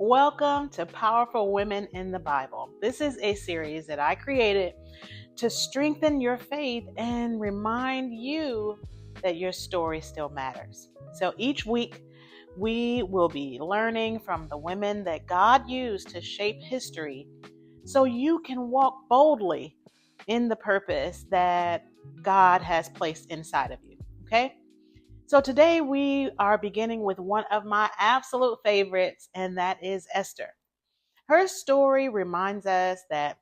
Welcome to Powerful Women in the Bible. This is a series that I created to strengthen your faith and remind you that your story still matters. So each week, we will be learning from the women that God used to shape history so you can walk boldly in the purpose that God has placed inside of you. Okay? So today we are beginning with one of my absolute favorites, and that is Esther. Her story reminds us that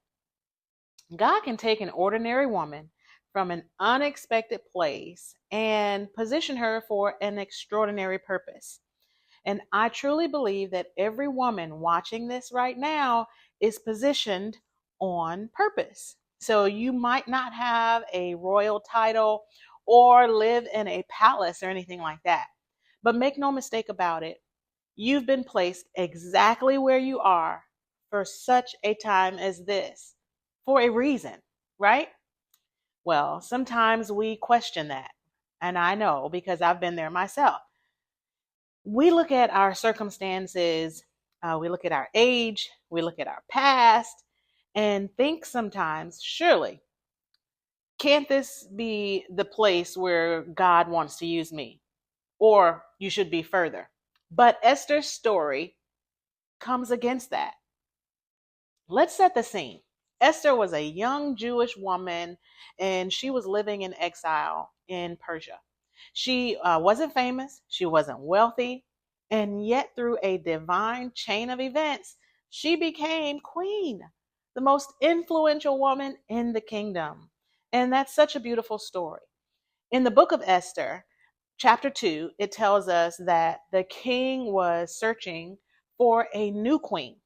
God can take an ordinary woman from an unexpected place and position her for an extraordinary purpose. And I truly believe that every woman watching this right now is positioned on purpose. So you might not have a royal title or live in a palace or anything like that. But make no mistake about it, you've been placed exactly where you are for such a time as this, for a reason, right? Well, sometimes we question that. And I know because I've been there myself. We look at our circumstances, we look at our age, we look at our past, and think sometimes, surely, can't this be the place where God wants to use me? Or you should be further. But Esther's story comes against that. Let's set the scene. Esther was a young Jewish woman and she was living in exile in Persia. She wasn't famous, she wasn't wealthy, and yet through a divine chain of events, she became queen, the most influential woman in the kingdom. And that's such a beautiful story. In the book of Esther, chapter 2, it tells us that the king was searching for a new queen.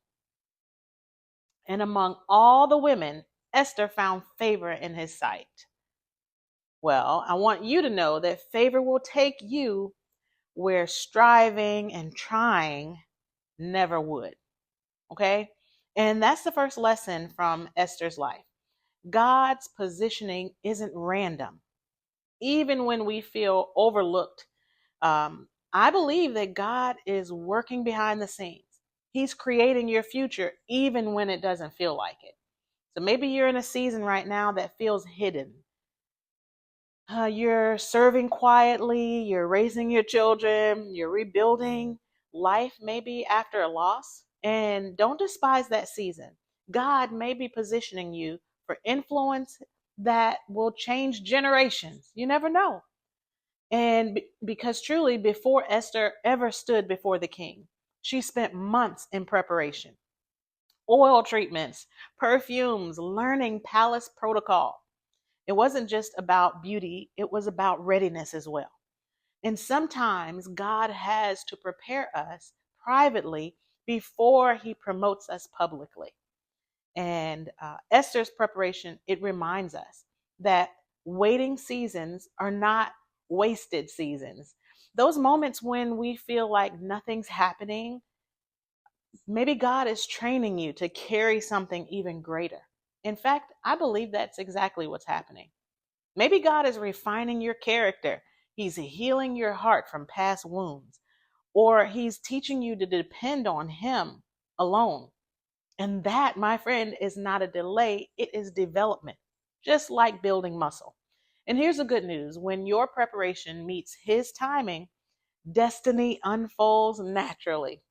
And among all the women, Esther found favor in his sight. Well, I want you to know that favor will take you where striving and trying never would. Okay? And that's the first lesson from Esther's life. God's positioning isn't random. Even when we feel overlooked, I believe that God is working behind the scenes. He's creating your future even when it doesn't feel like it. So maybe you're in a season right now that feels hidden. You're serving quietly, you're raising your children, you're rebuilding life maybe after a loss. And don't despise that season. God may be positioning you for influence that will change generations. You never know. And because truly, before Esther ever stood before the king, she spent months in preparation, oil treatments, perfumes, learning palace protocol. It wasn't just about beauty, it was about readiness as well. And sometimes God has to prepare us privately before he promotes us publicly. And Esther's preparation, it reminds us that waiting seasons are not wasted seasons. Those moments when we feel like nothing's happening, maybe God is training you to carry something even greater. In fact, I believe that's exactly what's happening. Maybe God is refining your character. He's healing your heart from past wounds, or he's teaching you to depend on him alone. And that, my friend, is not a delay, it is development, just like building muscle. And here's the good news: when your preparation meets his timing, destiny unfolds naturally.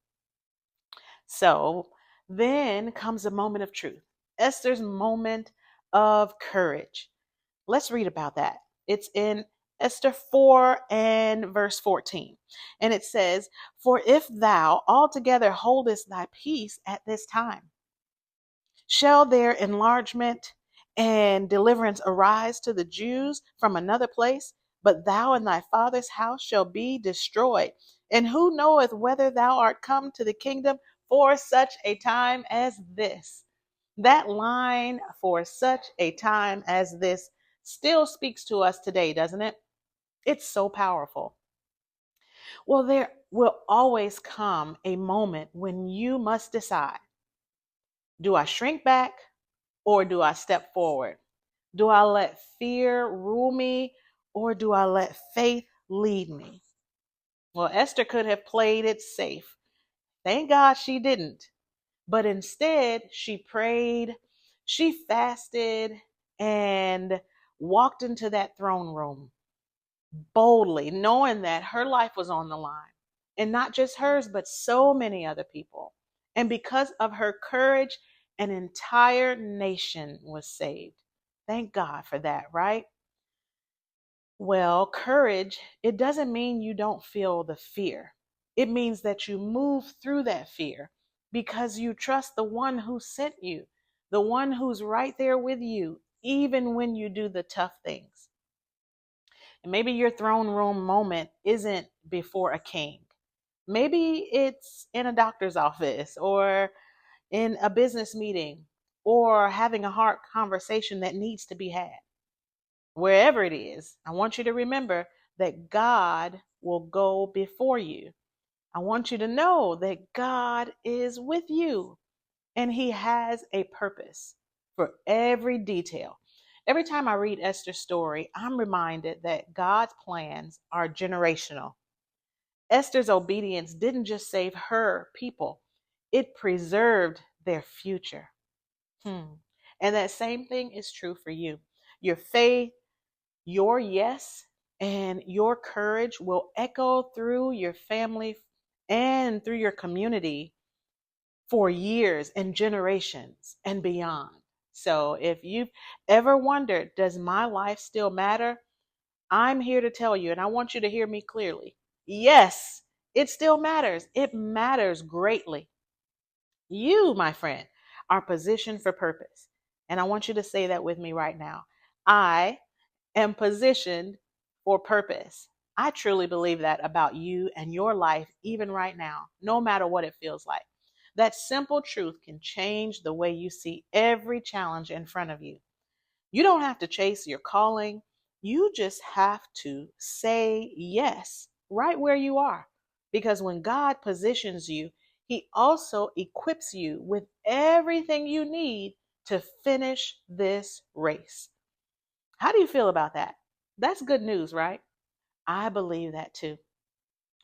So then comes a moment of truth, Esther's moment of courage. Let's read about that. It's in Esther 4 and verse 14. And it says, "For if thou altogether holdest thy peace at this time, shall there enlargement and deliverance arise to the Jews from another place? But thou and thy father's house shall be destroyed. And who knoweth whether thou art come to the kingdom for such a time as this?" That line, "for such a time as this," still speaks to us today, doesn't it? It's so powerful. Well, there will always come a moment when you must decide, do I shrink back or do I step forward? Do I let fear rule me or do I let faith lead me? Well, Esther could have played it safe. Thank God she didn't. But instead, she prayed, she fasted, and walked into that throne room boldly, knowing that her life was on the line. And not just hers, but so many other people. And because of her courage, an entire nation was saved. Thank God for that, right? Well, courage, it doesn't mean you don't feel the fear. It means that you move through that fear because you trust the one who sent you, the one who's right there with you, even when you do the tough things. And maybe your throne room moment isn't before a king. Maybe it's in a doctor's office or in a business meeting or having a hard conversation that needs to be had. Wherever it is, I want you to remember that God will go before you. I want you to know that God is with you and He has a purpose for every detail. Every time I read Esther's story, I'm reminded that God's plans are generational. Esther's obedience didn't just save her people, it preserved their future. And that same thing is true for you. Your faith, your yes, and your courage will echo through your family and through your community for years and generations and beyond. So if you've ever wondered, does my life still matter? I'm here to tell you, and I want you to hear me clearly. Yes, it still matters. It matters greatly. You, my friend, are positioned for purpose. And I want you to say that with me right now. I am positioned for purpose. I truly believe that about you and your life, even right now, no matter what it feels like. That simple truth can change the way you see every challenge in front of you. You don't have to chase your calling. You just have to say yes right where you are. Because when God positions you, He also equips you with everything you need to finish this race. How do you feel about that? That's good news, right? I believe that too.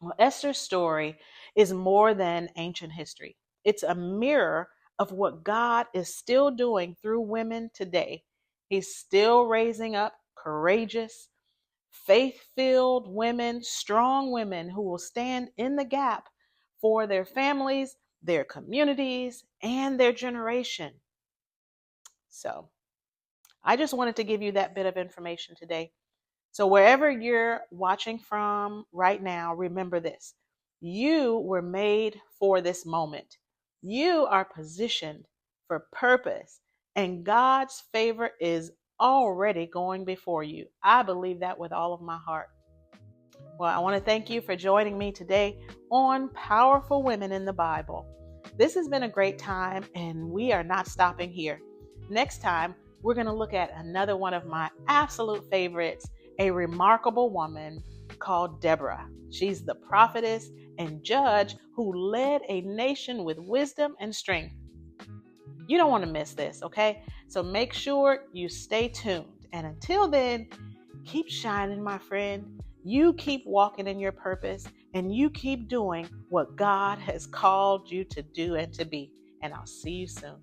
Well, Esther's story is more than ancient history. It's a mirror of what God is still doing through women today. He's still raising up courageous, faith filled women, strong women who will stand in the gap for their families, their communities, and their generation. So I just wanted to give you that bit of information today. So, wherever you're watching from right now, remember this: you were made for this moment. You are positioned for purpose, and God's favor is already going before you. I believe that with all of my heart. Well, I want to thank you for joining me today on Powerful Women in the Bible. This has been a great time, and we are not stopping here. Next time, we're going to look at another one of my absolute favorites, a remarkable woman called Deborah. She's the prophetess and judge who led a nation with wisdom and strength. You don't want to miss this, okay? So make sure you stay tuned. And until then, keep shining, my friend. You keep walking in your purpose, and you keep doing what God has called you to do and to be. And I'll see you soon.